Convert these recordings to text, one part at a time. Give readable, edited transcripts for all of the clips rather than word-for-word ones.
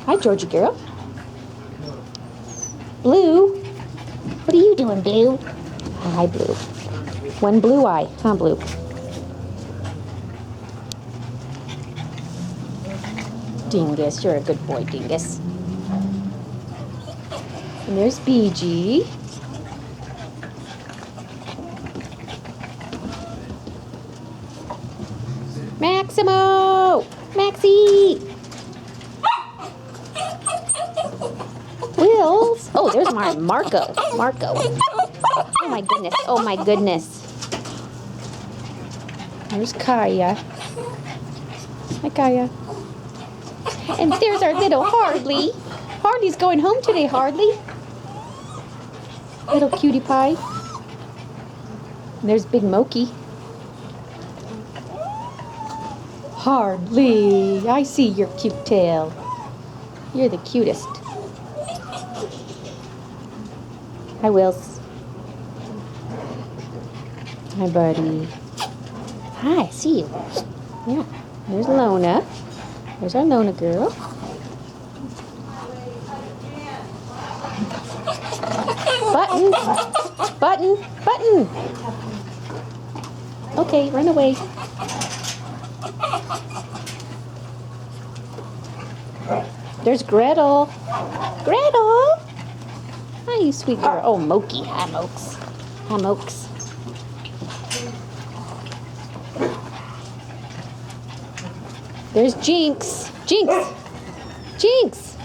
Hi, Georgie girl. Blue. What are you doing, Blue? Hi, Blue. One blue eye, huh, Blue? Dingus, you're a good boy, Dingus. And there's BG. Maximo! Maxie! Wills! Oh, there's Marco. Marco. Oh my goodness. Oh my goodness. There's Kaya. Hi, Kaya. And there's our little Hardly. Hardly's going home today, Hardly. Little cutie pie. And there's Big Moki. Hardly. I see your cute tail. You're the cutest. Hi, Wills. Hi, buddy. Hi, I see you. Yeah. There's Lona. There's our Lona girl. Button. Button. Button. Okay, run away. There's Gretel. Gretel. Hi, you sweet girl. Oh, Moki. Hi, Mokes. Hi, Mokes. There's Jinx. Jinx. Jinx.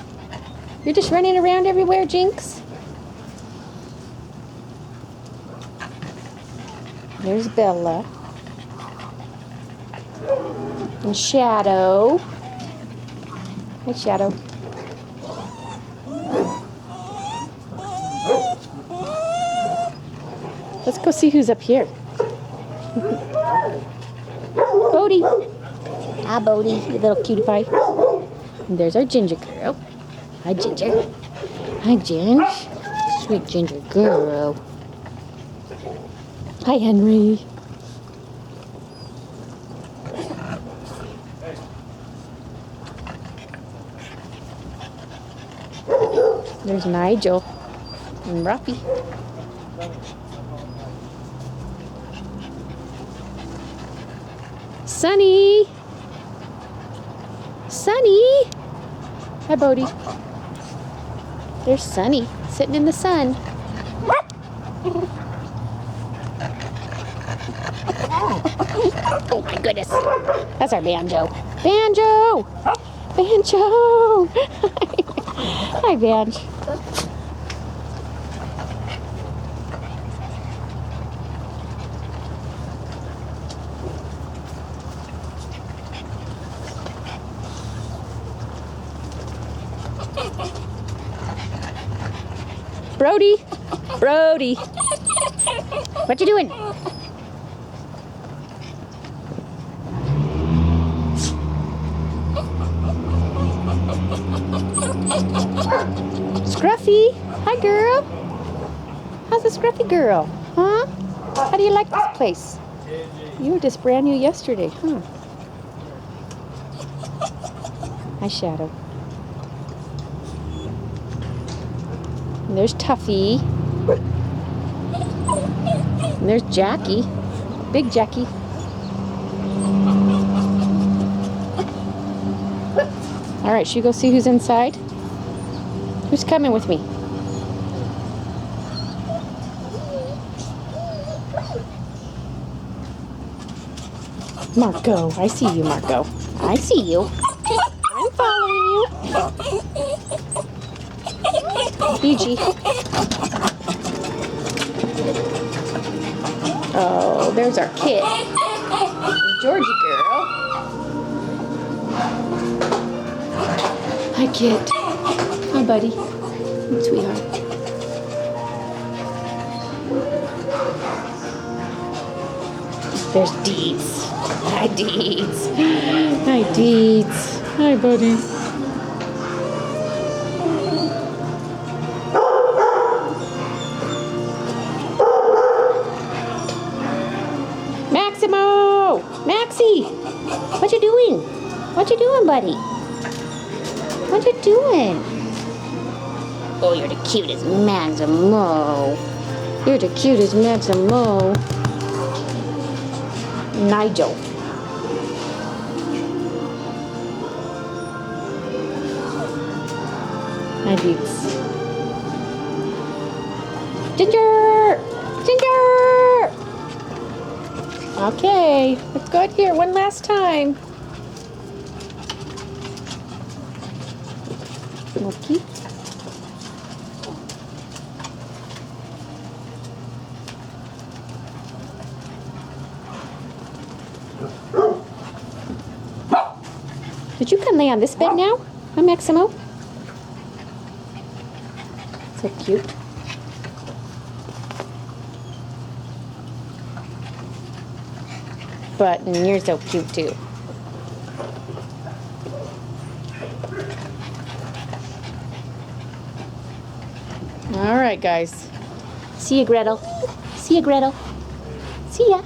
You're just running around everywhere, Jinx. There's Bella. And Shadow. Hi, Shadow. Let's go see who's up here. Bodie. Hi, Bodie, you little cutie pie. And there's our Ginger girl. Hi, Ginger. Hi, Ginge. Sweet Ginger girl. Hi, Henry. There's Nigel and Ruffy. Sunny. Sunny. Hi, Bodie. There's Sunny sitting in the sun. Oh my goodness. That's our Banjo. Banjo! Banjo! Hi, Banjo. Brody! Brody! What you doing? Scruffy! Hi, girl! How's the Scruffy girl? Huh? How do you like this place? You were just brand new yesterday, huh? Hi, Shadow. And there's Tuffy. And there's Jackie. Big Jackie. All right, should we go see who's inside? Who's coming with me? Marco, I see you, Marco. I see you. I'm following you. BG. Oh, there's our kid. Georgie girl. Hi, kid. Hi, buddy. Sweetheart. There's Deeds. Hi, Deeds. Hi, Deeds. Hi, buddy. Maxie! What you doing? What you doing, buddy? What What you doing? Oh, you're the cutest Maximo. You're the cutest Maximo. Nigel. Hi, Beats. Ginger! Ginger! Okay, let's go out here one last time. Smokey. Did you come lay on this bed now, huh, Maximo? So cute. Button, you're so cute too. All right, guys. See ya, Gretel. See ya, Gretel. See ya.